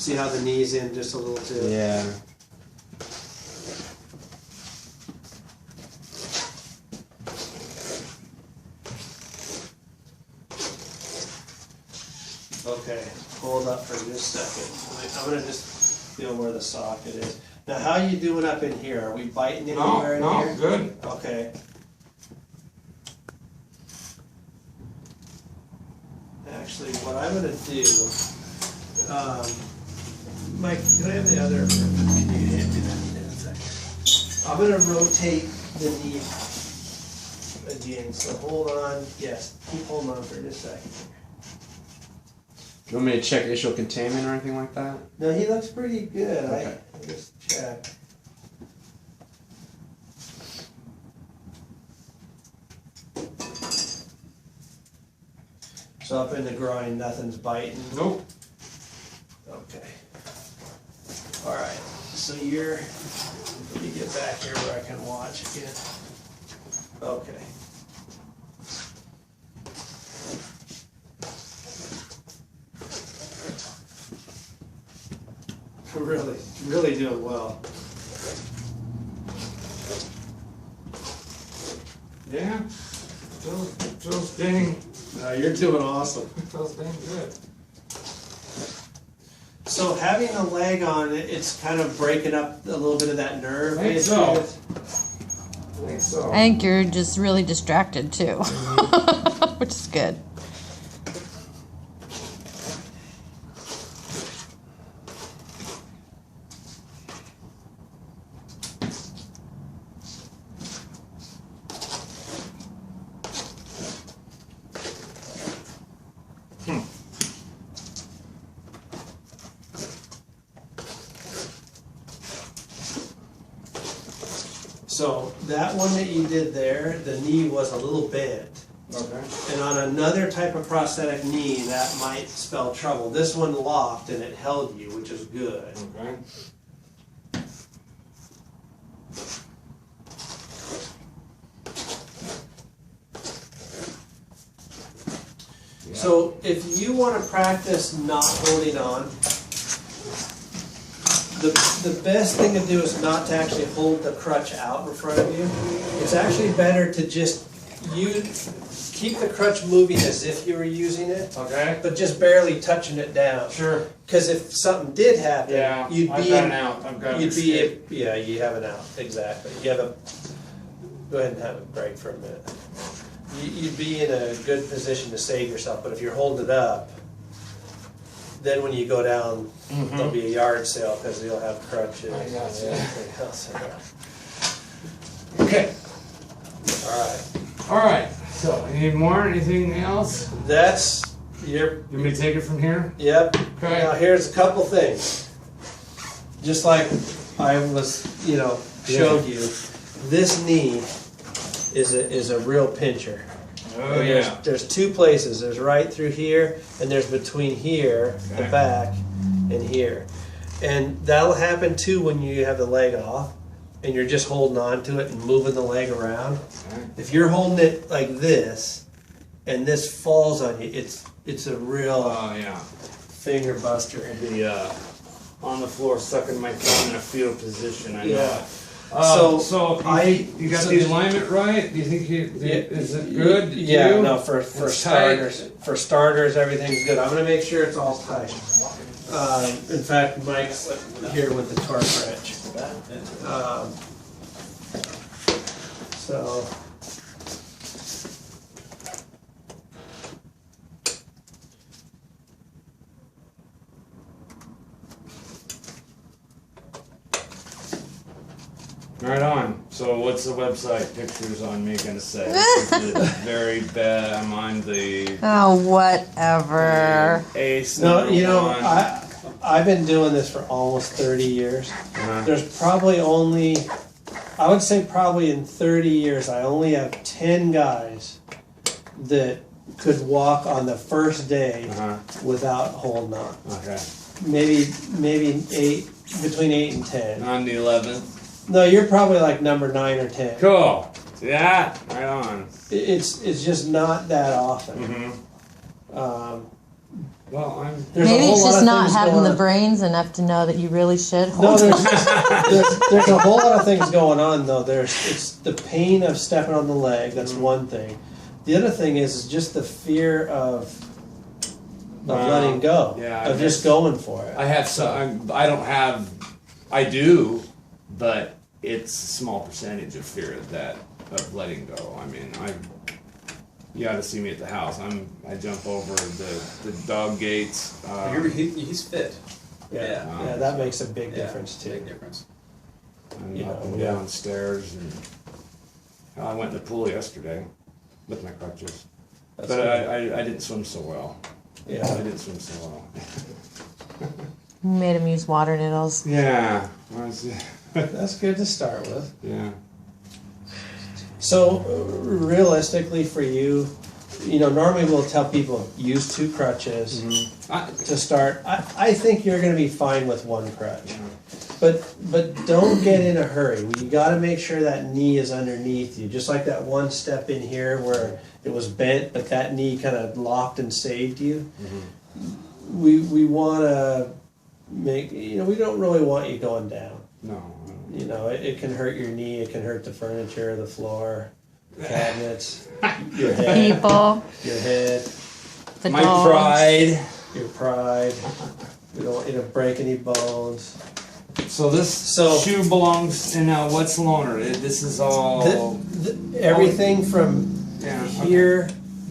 See how the knee's in just a little too? Yeah. Okay, hold up for just a second. I'm gonna just feel where the socket is. Now, how you doing up in here? Are we biting anywhere in here? No, good. Okay. Actually, what I'm gonna do, Mike, can I have the other? Can you hand me that in a second? I'm gonna rotate the knee again, so hold on. Yes, keep holding on for just a second. You want me to check ischial containment or anything like that? No, he looks pretty good. Okay. I just check. So up in the groin, nothing's biting? Nope. Okay. All right. So you're, let me get back here where I can watch again. Okay. Really doing well. Yeah. Feels dang. You're doing awesome. Feels dang good. So having a leg on it, it's kind of breaking up a little bit of that nerve. I think so. I think you're just really distracted too, which is good. So that one that you did there, the knee was a little bent. Okay. And on another type of prosthetic knee, that might spell trouble. This one locked and it held you, which is good. Okay. So if you want to practice not holding on, the best thing to do is not to actually hold the crutch out in front of you. It's actually better to just keep the crutch moving as if you were using it, Okay. but just barely touching it down. Sure. Because if something did happen, Yeah. you'd I've be got in, an out. I've got you'd an be escape. yeah, you have an out, exactly. You have a go ahead and have a break for a minute. You'd be in a good position to save yourself, but if you're holding it up, then when you go down, there'll be a yard sale because you'll have crutches I and gotcha. everything else. Okay. All right, All right. So, any more? Anything else? that's your. You want me to take it from here? Yep. Okay. Now here's a couple things. Just like I was, showed you, this knee is a real pincher. Oh, And yeah. there's two places. There's right through here, and there's between here, the Okay. back, and here. And that'll happen too when you have the leg off, and you're just holding on to it and moving the leg around. Okay. If you're holding it like this, and this falls on you, it's a real Oh, yeah. finger buster. The on the floor, sucking my thumb in a fetal position. I know. Yeah. It. So you got so the just- alignment right? Do you think is it good? to Yeah, you? no, for It's starters, tight. for starters, everything's good. I'm gonna make sure it's all tight. In fact, Mike's here with the torque wrench. So. Right on. So what's the website pictures on me gonna say? Is it very bad? I'm on the Oh, whatever. ace. No, number one. I've been doing this for almost 30 years. Uh-huh. There's probably only, I would say probably in 30 years, I only have 10 guys that could walk on the first day Uh-huh. without holding on. Okay. Maybe 8, between 8 and 10. On the 11th. No, you're probably like number 9 or 10. Cool. See that? Right on. It's just not that often. Mm-hmm. Well, There's a Maybe whole it's lot just of not things having going the on. brains enough to know that you really should No, hold it. there's a whole lot of things going on though. It's the pain of stepping on the leg. That's one thing. The other thing is just the fear of letting go. Yeah, of just going for it. I have some. I do, but it's a small percentage of fear of that of letting go. I mean, you ought to see me at the house. I jump over the dog gates. He's fit. Yeah, that makes a big difference too. Big difference. I'm You up know, and yeah. down stairs, and I went in the pool yesterday with my crutches, That's but good. I didn't swim so well. I Yeah, didn't swim so well. You made him use water noodles. Yeah, that's good to start with. yeah. So realistically, for you, normally we'll tell people use 2 crutches to start. I think you're going to be fine with 1 crutch. But don't get in a hurry. You got to make sure that knee is underneath you. Just like that one step in here where it was bent, but that knee kind of locked and saved you. We want to make, we don't really want you going down. No. It can hurt your knee. It can hurt the furniture, the floor, cabinets, your head, People, your head, the My dogs. pride. your pride. We don't want you to break any bones. So this shoe belongs in what's loaner? This is all. Everything from Yeah. here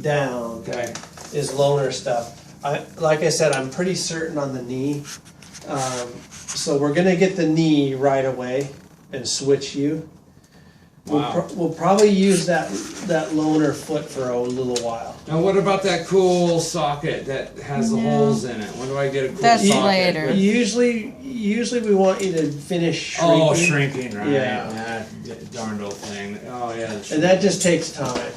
down Okay. is loaner stuff. Like I said, I'm pretty certain on the knee. So we're gonna get the knee right away and switch you. Wow. We'll probably use that loaner foot for a little while. Now what about that cool socket that has the holes in it? When do I get a cool That's socket? later. Usually we want you to finish shrinking. Oh, shrinking, right? Yeah. That darned old thing. Oh yeah. And that just takes time.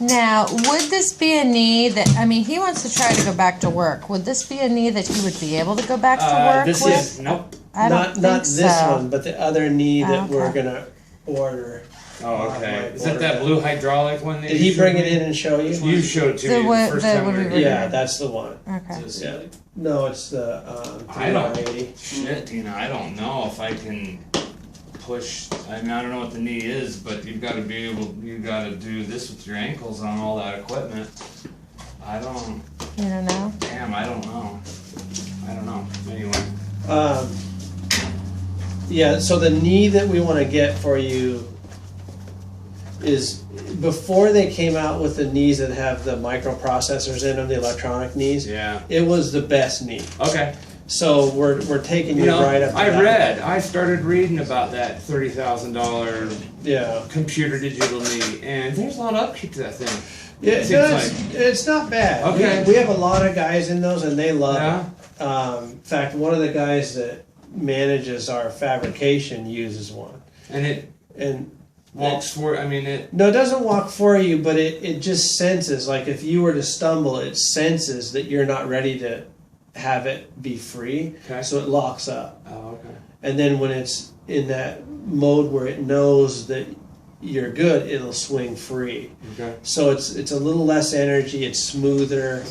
Now, would this be a knee that, he wants to try to go back to work. Would this be a knee that he would be able to go back to work This with? is nope. I don't Not think this so. one, but the other knee that Okay. we're gonna order. Oh, my okay. Is order that that. blue hydraulic one? That Did you he bring showed it me? in and show you? You showed it to The me one- the first the time one we we were were- Yeah, that's the one. Okay. Yeah. No, it's the I don't. 380. Shit, I don't know if I can push. I don't know what the knee is, but you've got to be able. You got to do this with your ankles on all that equipment. I don't. You don't know? Damn, I don't know. I don't know. Anyway. Yeah, so the knee that we want to get for you is before they came out with the knees that have the microprocessors in them, the electronic knees. Yeah. It was the best knee. Okay. So we're taking you right up. To I that. read. I started reading about that $30,000 Yeah. computer digital knee, and there's a lot of upkeep to that thing. Yeah, It no, seems it's not bad. Okay. We have a lot of guys in those, and they love Yeah. it. In fact, one of the guys that manages our fabrication uses one, And it and walks for. I mean, it. no, it doesn't walk for you, but it just senses. Like if you were to stumble, it senses that you're not ready to have it be free, Okay. so it locks up. Oh, okay. And then when it's in that mode where it knows that you're good, it'll swing free. Okay. So it's a little less energy, it's smoother,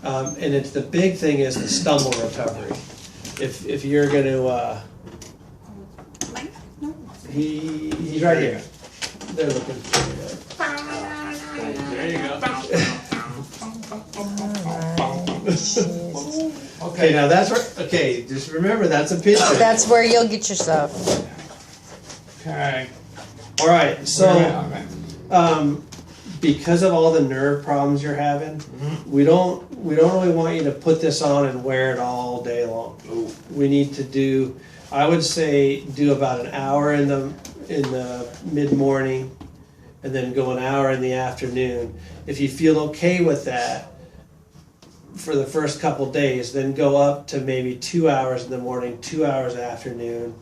and it's the big thing is the stumble recovery. If you're going to, he's right here. They're looking for you. There you go. Okay, now that's where. Okay, just remember that's a picture. That's where you'll get yourself. Okay. All right, so. Okay. Because of all the nerve problems you're having, we don't really want you to put this on and wear it all day long. Ooh. We need to do, I would say, do about an hour in the mid morning, and then go an hour in the afternoon. If you feel okay with that for the first couple days, then go up to maybe 2 hours in the morning, 2 hours afternoon.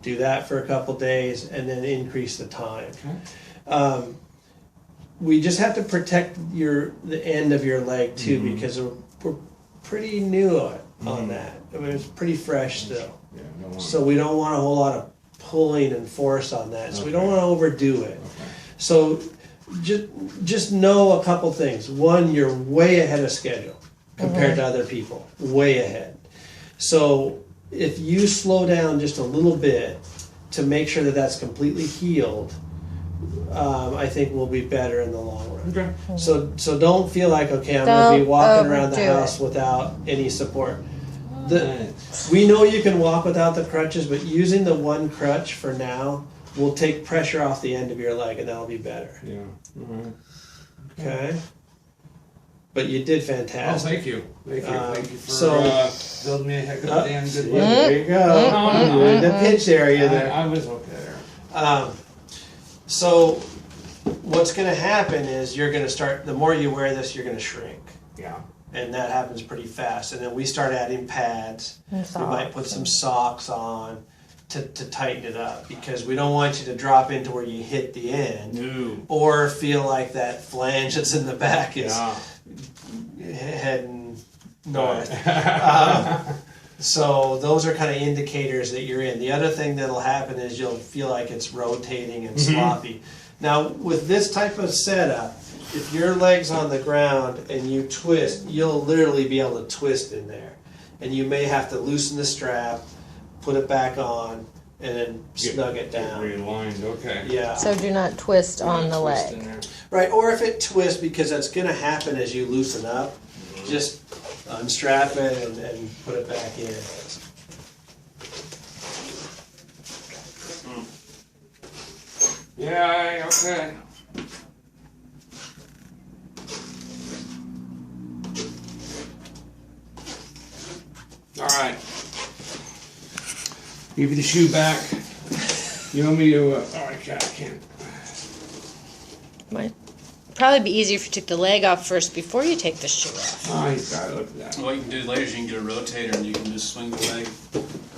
Do that for a couple days, and then increase the time. Okay. We just have to protect the end of your leg too, because we're pretty new on that. I mean, it's pretty fresh still, Yeah, no more. so we don't want a whole lot of pulling and force on that. So we don't Okay. want to overdo it. Okay. So just know a couple things. One, you're way ahead of schedule. compared to other people, way ahead. So if you slow down just a little bit to make sure that that's completely healed, I think we'll be better in the long run. Okay. So don't feel like, okay, I'm going to be Don't walking around the overdo house it. without any support. We know you can walk without the crutches, but using the one crutch for now will take pressure off the end of your leg, and that'll be better. Yeah. Alright. Okay? But you did Oh, fantastic. thank you. Thank you. Thank you for so- building me a heck of a damn good Yeah, leg. there you go. You're in the pitch area there. I was okay there. So what's going to happen is you're going to start, the more you wear this, you're going to shrink. Yeah. And that happens pretty fast. And then we start adding pads. And We might put socks some and- socks on to tighten it up, because we don't want you to drop into where you hit the end No. or feel like that flange that's in the back is Yeah. heading north. So those are kind of indicators that you're in. The other thing that'll happen is you'll feel like it's rotating and sloppy. Now with this type of setup, if your leg's on the ground and you twist, you'll literally be able to twist in there. And you may have to loosen the strap, put it back on, and then snug it down. Realigned. Okay. Yeah. So do not twist on the Twist in leg. there. Right, or if it twists, because that's going to happen as you loosen up, just unstrap it and put it back in. Yeah. Okay. All right. Give you the shoe back. You want me to? Oh, I can't. Might probably be easier if you took the leg off first before you take the shoe off. Oh, he's got it. Look at that. What you can do later is you can get a rotator and you can just swing the leg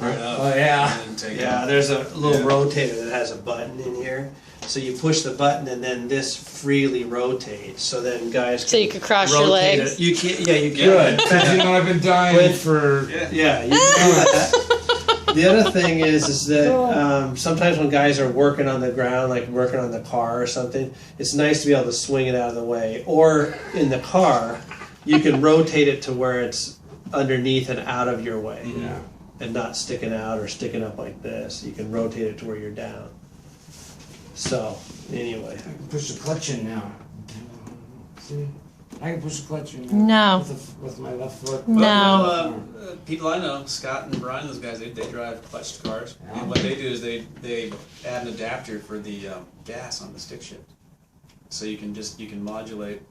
right up. Oh, yeah. And then take it Yeah, off. there's a little Yeah. rotator that has a button in here. So you push the button and then this freely rotates. So then guys can So you could cross your rotate legs? it. You can, yeah, you can. Good. 'Cause, you know, I've been dying When- for. Yeah. Yeah, you can do that. The other thing is that sometimes when guys are working on the ground, like working on the car or something, it's nice to be able to swing it out of the way. Or in the car, you can rotate it to where it's underneath and out of your way, Yeah. and not sticking out or sticking up like this. You can rotate it to where you're down. So anyway, I can push the clutch in now. See? I can push the clutch in No. now. With my left foot. Well, No. you know, people I know, Scott and Brian, those guys, they drive clutched cars. Yeah. And what they do is they add an adapter for the gas on the stick shift. So you can modulate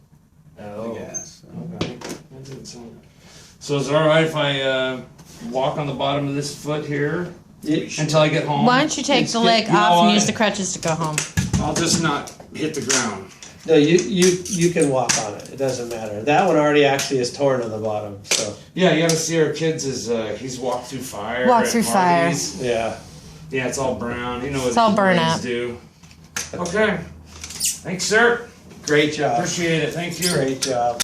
Oh. the gas. So. Okay. That didn't sound good. So is it alright if I walk on the bottom of this foot here until I get home? Why don't you take It's the good. leg You know off and what? use the crutches to go home? I'll just not hit the ground. no, you can walk on it. It doesn't matter. That one already actually is torn on the bottom. So Yeah, you gotta see our kids is he's walked through fire. Walked at through fire. parties. yeah. Yeah, it's all brown. You know what It's all these burnt legs up. do. Okay. Thanks, sir. Great job. Appreciate it. Thank you. Great job.